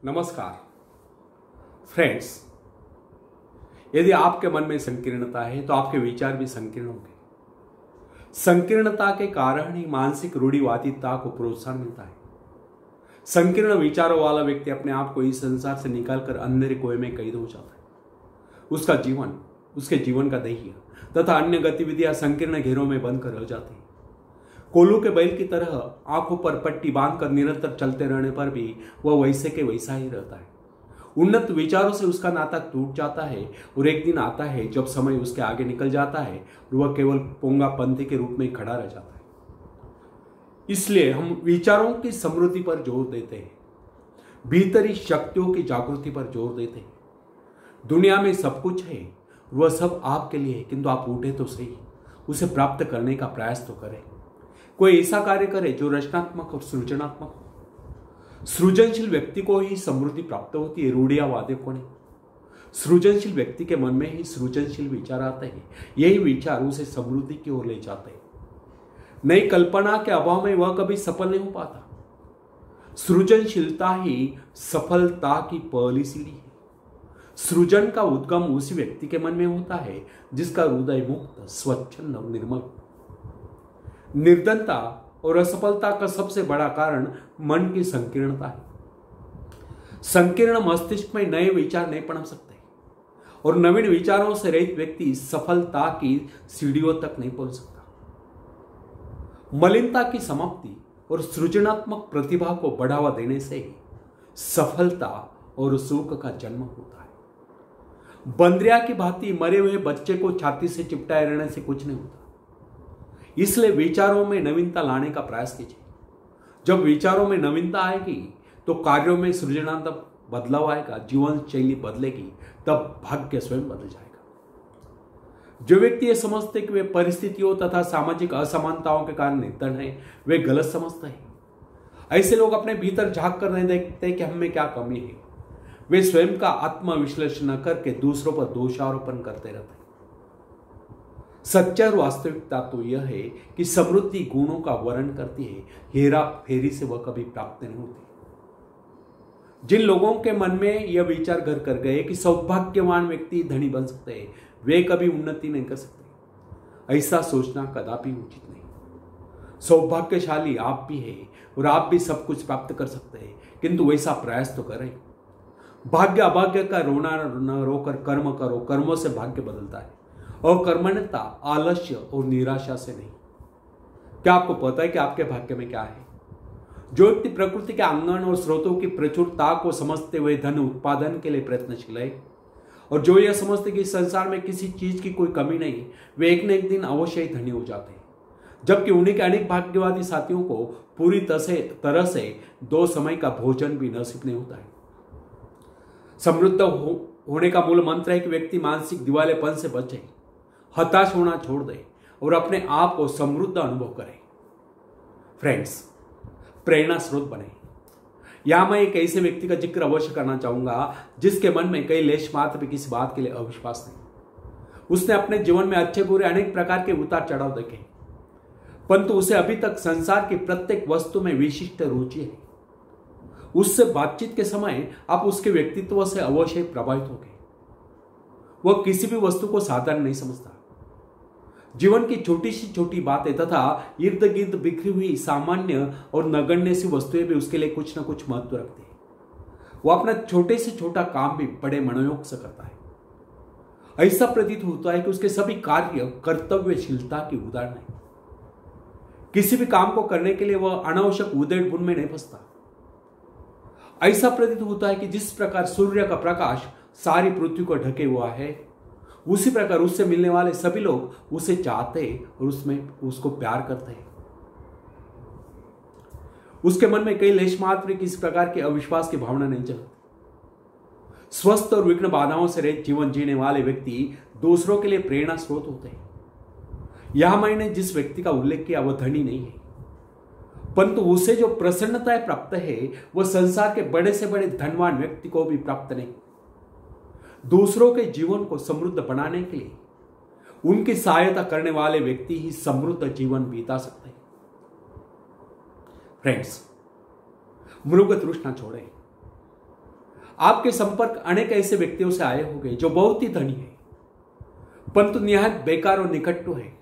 नमस्कार फ्रेंड्स। यदि आपके मन में संकीर्णता है तो आपके विचार भी संकीर्ण होंगे। संकीर्णता के कारण ही मानसिक रूढ़िवादिता को प्रोत्साहन मिलता है। संकीर्ण विचारों वाला व्यक्ति अपने आप को इस संसार से निकालकर अंधेरे कुएं में कैद हो जाता है। उसका जीवन, उसके जीवन का ध्येय तथा अन्य गतिविधियां संकीर्ण घेरों में बंद कर रह जाती है। कोल्हू के बैल की तरह आंखों पर पट्टी बांधकर निरंतर चलते रहने पर भी वह वैसे के वैसा ही रहता है। उन्नत विचारों से उसका नाता टूट जाता है और एक दिन आता है जब समय उसके आगे निकल जाता है और वह केवल पोंगा पंथी के रूप में खड़ा रह जाता है। इसलिए हम विचारों की समृद्धि पर जोर देते हैं, भीतरी शक्तियों की जागृति पर जोर देते हैं। दुनिया में सब कुछ है, वह सब आपके लिए है, किंतु आप उठे तो सही, उसे प्राप्त करने का प्रयास तो करें। कोई ऐसा कार्य करे जो रचनात्मक और सृजनात्मक हो। सृजनशील व्यक्ति को ही समृद्धि प्राप्त होती है, रूढ़ियावादी को नहीं। सृजनशील व्यक्ति के मन में ही सृजनशील विचार आते हैं, यही विचार उसे समृद्धि की ओर ले जाते हैं। नई कल्पना के अभाव में वह कभी सफल नहीं हो पाता। सृजनशीलता ही सफलता की पहली सीढ़ी है। सृजन का उद्गम उसी व्यक्ति के मन में होता है जिसका हृदय मुक्त, स्वच्छंद और निर्मल। निर्धनता और असफलता का सबसे बड़ा कारण मन की संकीर्णता है। संकीर्ण मस्तिष्क में नए विचार नहीं पनप सकते और नवीन विचारों से रहित व्यक्ति सफलता की सीढ़ियों तक नहीं पहुंच सकता। मलिनता की समाप्ति और सृजनात्मक प्रतिभा को बढ़ावा देने से ही सफलता और सुख का जन्म होता है। बंदरिया की भांति मरे हुए बच्चे को छाती से चिपटाए रहने से कुछ नहीं होता। इसलिए विचारों में नवीनता लाने का प्रयास कीजिए। जब विचारों में नवीनता आएगी तो कार्यों में सृजनात्मक बदलाव आएगा, जीवन शैली बदलेगी, तब भाग्य स्वयं बदल जाएगा। जो व्यक्ति ये समझते कि वे परिस्थितियों तथा सामाजिक असमानताओं के कारण निर्धन है, वे गलत समझते हैं। ऐसे लोग अपने भीतर झांक कर नहीं देखते कि हम में क्या कमी है। वे स्वयं का आत्मविश्लेषण करके दूसरों पर दोषारोपण करते रहते हैं। सच्चा और वास्तविकता तो यह है कि समृद्धि गुणों का वर्ण करती है, हेरा फेरी से वह कभी प्राप्त नहीं होती। जिन लोगों के मन में यह विचार घर कर गए कि सौभाग्यवान व्यक्ति धनी बन सकते हैं, वे कभी उन्नति नहीं कर सकते। ऐसा सोचना कदापि उचित नहीं। सौभाग्यशाली आप भी हैं और आप भी सब कुछ प्राप्त कर सकते हैं, किंतु वैसा प्रयास तो करें। भाग्य अभाग्य का रोना न रोकर कर्म करो, कर्मों से भाग्य बदलता है। और कर्मण्यता आलस्य और निराशा से नहीं। क्या आपको पता है कि आपके भाग्य में क्या है? जो व्यक्ति प्रकृति के आंगन और स्रोतों की प्रचुरता को समझते हुए धन उत्पादन के लिए प्रयत्नशील है और जो यह समझते कि इस संसार में किसी चीज की कोई कमी नहीं, वे एक न एक दिन अवश्य ही धनी हो जाते हैं। जबकि उन्हीं के अनेक भाग्यवादी साथियों को पूरी तरह से दो समय का भोजन भी नसीब नहीं होता है। समृद्ध होने का मूल मंत्र है कि व्यक्ति मानसिक दिवालेपन से बचे, हताश होना छोड़ दे और अपने आप को समृद्ध अनुभव करे। फ्रेंड्स, प्रेरणा स्रोत बने। यहां मैं एक ऐसे व्यक्ति का जिक्र अवश्य करना चाहूंगा जिसके मन में कई लेश मात्र भी किसी बात के लिए अविश्वास नहीं। उसने अपने जीवन में अच्छे बुरे अनेक प्रकार के उतार चढ़ाव देखे, परंतु उसे अभी तक संसार की प्रत्येक वस्तु में विशिष्ट रुचि है। उससे बातचीत के समय आप उसके व्यक्तित्व से अवश्य प्रभावित होंगे। वह किसी भी वस्तु को साधारण नहीं समझता। जीवन की छोटी सी छोटी बातें तथा इर्द गिर्द बिखरी हुई सामान्य और नगण्य सी वस्तुएं भी उसके लिए कुछ न कुछ महत्व रखती है। वह अपना छोटे से छोटा काम भी बड़े मनोयोग से करता है। ऐसा प्रतीत होता है कि उसके सभी कार्य कर्तव्यशीलता की उदाहरण है। किसी भी काम को करने के लिए वह अनावश्यक उधेड़ बुन में नहीं फंसता। ऐसा प्रतीत होता है कि जिस प्रकार सूर्य का प्रकाश सारी पृथ्वी को ढके हुआ है, उसी प्रकार उससे मिलने वाले सभी लोग उसे चाहते और उसमें उसको प्यार करते हैं। उसके मन में कई लेश मात्र किसी प्रकार के अविश्वास की भावना नहीं चलती। स्वस्थ और विघ्न बाधाओं से रहित जीवन जीने वाले व्यक्ति दूसरों के लिए प्रेरणा स्रोत होते हैं। यहां मैंने जिस व्यक्ति का उल्लेख किया वह धनी नहीं है, परंतु उसे जो प्रसन्नताएं प्राप्त है वह संसार के बड़े से बड़े धनवान व्यक्ति को भी प्राप्त नहीं। दूसरों के जीवन को समृद्ध बनाने के लिए उनकी सहायता करने वाले व्यक्ति ही समृद्ध जीवन बीता सकते हैं। फ्रेंड्स, मृग तृष्णा छोड़ें, आपके संपर्क अनेक ऐसे व्यक्तियों से आए होंगे जो बहुत ही धनी है, परंतु निहायत बेकार और निकट्टू है।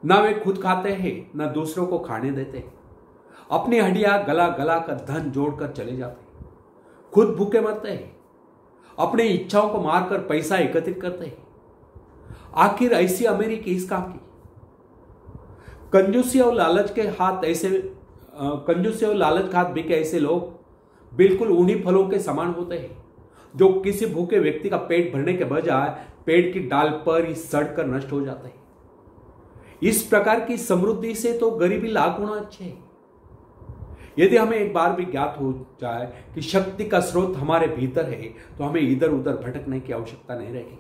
ना वे खुद खाते हैं, ना दूसरों को खाने देते हैं। अपनी हड्डियां गला गला कर धन जोड़कर चले जाते हैं, खुद भूखे मरते हैं, अपनी इच्छाओं को मारकर पैसा एकत्रित करते हैं। आखिर ऐसी अमीरी किस काम की? कंजूसी और लालच के हाथ ऐसे कंजूसी और लालच खात बिके ऐसे लोग बिल्कुल उन्हीं फलों के समान होते हैं जो किसी भूखे व्यक्ति का पेट भरने के बजाय पेड़ की डाल पर ही सड़कर नष्ट हो जाते हैं। इस प्रकार की समृद्धि से तो गरीबी लाख गुना अच्छे है। यदि हमें एक बार भी ज्ञात हो जाए कि शक्ति का स्रोत हमारे भीतर है, तो हमें इधर उधर भटकने की आवश्यकता नहीं रहेगी।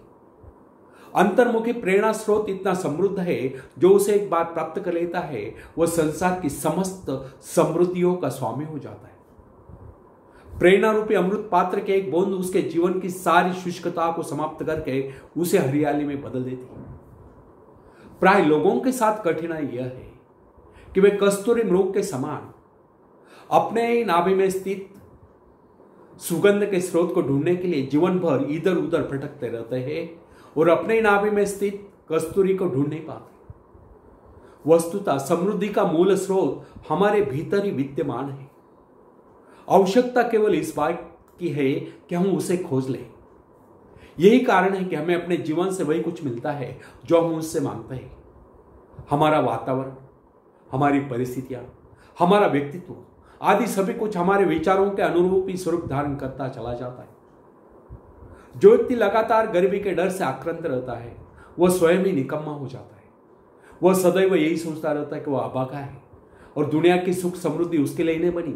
अंतर्मुखी प्रेरणा स्रोत इतना समृद्ध है, जो उसे एक बार प्राप्त कर लेता है वह संसार की समस्त समृद्धियों का स्वामी हो जाता है। प्रेरणा रूपी अमृत पात्र के एक बूंद उसके जीवन की सारी शुष्कता को समाप्त करके उसे हरियाली में बदल देती है। प्राय लोगों के साथ कठिनाई यह है कि वे कस्तूरी मृग के समान अपने ही नाभि में स्थित सुगंध के स्रोत को ढूंढने के लिए जीवन भर इधर उधर भटकते रहते हैं और अपने ही नाभि में स्थित कस्तूरी को ढूंढ नहीं पाते। वस्तुतः समृद्धि का मूल स्रोत हमारे भीतर ही विद्यमान है। आवश्यकता केवल इस बात की है कि हम उसे खोज लें। यही कारण है कि हमें अपने जीवन से वही कुछ मिलता है जो हम उससे मांगते हैं। हमारा वातावरण, हमारी परिस्थितियां, हमारा व्यक्तित्व आदि सभी कुछ हमारे विचारों के अनुरूप ही स्वरूप धारण करता चला जाता है। जो व्यक्ति लगातार गरीबी के डर से आक्रांत रहता है, वह स्वयं ही निकम्मा हो जाता है। वह सदैव यही सोचता रहता है कि वह अभागा है और दुनिया की सुख समृद्धि उसके लिए नहीं बनी,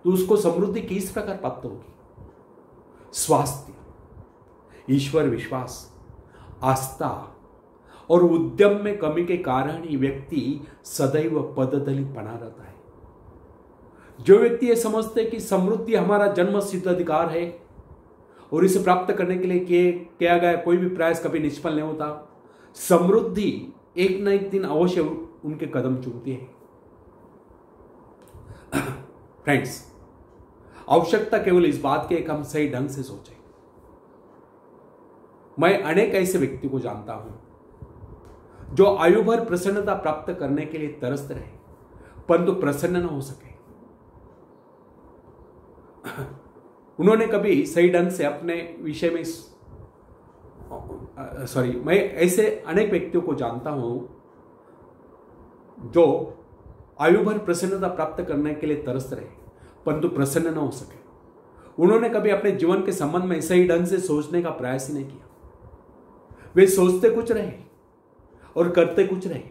तो उसको समृद्धि किस प्रकार प्राप्त होगी? स्वास्थ्य, ईश्वर विश्वास, आस्था और उद्यम में कमी के कारण ही व्यक्ति सदैव पददलित बना रहता है। जो व्यक्ति ये समझते कि समृद्धि हमारा जन्म सिद्ध अधिकार है और इसे प्राप्त करने के लिए किया गया कोई भी प्रयास कभी निष्फल नहीं होता, समृद्धि एक न एक दिन अवश्य उनके कदम चूमती है। फ्रेंड्स, आवश्यकता केवल इस बात की एक हम सही ढंग से सोचें। मैं अनेक ऐसे व्यक्ति को जानता हूं जो आयु भर प्रसन्नता प्राप्त करने के लिए तरसते रहे, परंतु प्रसन्न न हो सके। उन्होंने कभी सही ढंग से अपने विषय में मैं ऐसे अनेक व्यक्तियों को जानता हूं जो आयु भर प्रसन्नता प्राप्त करने के लिए तरसते रहे, परंतु प्रसन्न न हो सके। उन्होंने कभी अपने जीवन के संबंध में सही ढंग से सोचने का प्रयास ही नहीं किया। वे सोचते कुछ रहे और करते कुछ रहे।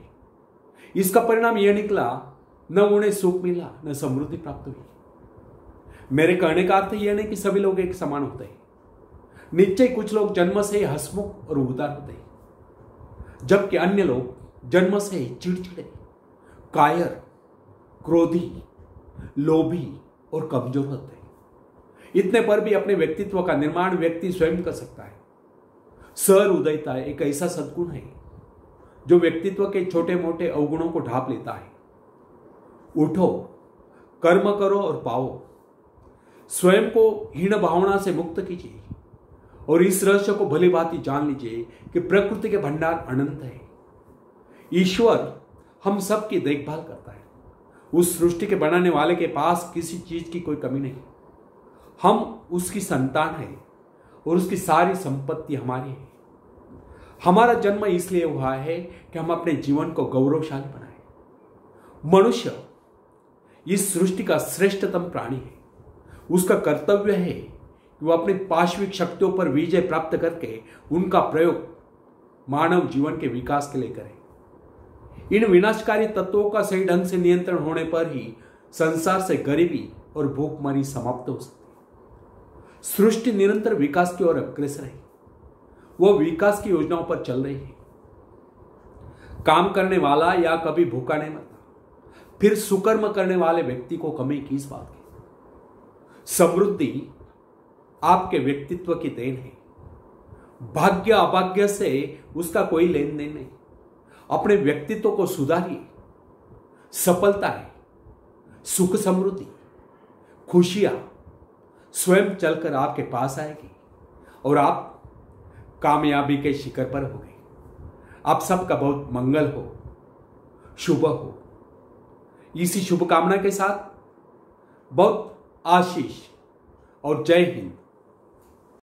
इसका परिणाम यह निकला, न उन्हें सुख मिला, न समृद्धि प्राप्त हुई। मेरे कहने का अर्थ यह नहीं कि सभी लोग एक समान होते हैं। निश्चय कुछ लोग जन्म से ही हंसमुख और उदार होते हैं, जबकि अन्य लोग जन्म से ही चिड़चिड़े, कायर, क्रोधी, लोभी और कमजोर होते हैं। इतने पर भी अपने व्यक्तित्व का निर्माण व्यक्ति स्वयं कर सकता है। सहृदयता एक ऐसा सद्गुण है जो व्यक्तित्व के छोटे मोटे अवगुणों को ढांप लेता है। उठो, कर्म करो और पाओ। स्वयं को हीन भावना से मुक्त कीजिए और इस रहस्य को भली भांति जान लीजिए कि प्रकृति के भंडार अनंत है। ईश्वर हम सब की देखभाल करता है। उस सृष्टि के बनाने वाले के पास किसी चीज की कोई कमी नहीं। हम उसकी संतान है और उसकी सारी संपत्ति हमारी है। हमारा जन्म इसलिए हुआ है कि हम अपने जीवन को गौरवशाली बनाएं। मनुष्य इस सृष्टि का श्रेष्ठतम प्राणी है। उसका कर्तव्य है कि वह अपनी पाश्विक शक्तियों पर विजय प्राप्त करके उनका प्रयोग मानव जीवन के विकास के लिए करे। इन विनाशकारी तत्वों का सही ढंग से नियंत्रण होने पर ही संसार से गरीबी और भूखमरी समाप्त हो सकती है। सृष्टि निरंतर विकास की ओर अग्रसर है। वह विकास की योजनाओं पर चल रही है। काम करने वाला या कभी भूखा नहीं मरता। फिर सुकर्म करने वाले व्यक्ति को कमी किस बात की? समृद्धि आपके व्यक्तित्व की देन है। भाग्य अभाग्य से उसका कोई लेन देन नहीं। अपने व्यक्तित्व को सुधारिए। सफलता है, सुख समृद्धि, खुशियां, स्वयं चलकर आपके पास आएगी और आप कामयाबी के शिखर पर होंगे। आप सबका बहुत मंगल हो, शुभ हो। इसी शुभकामना के साथ बहुत आशीष और जय हिंद।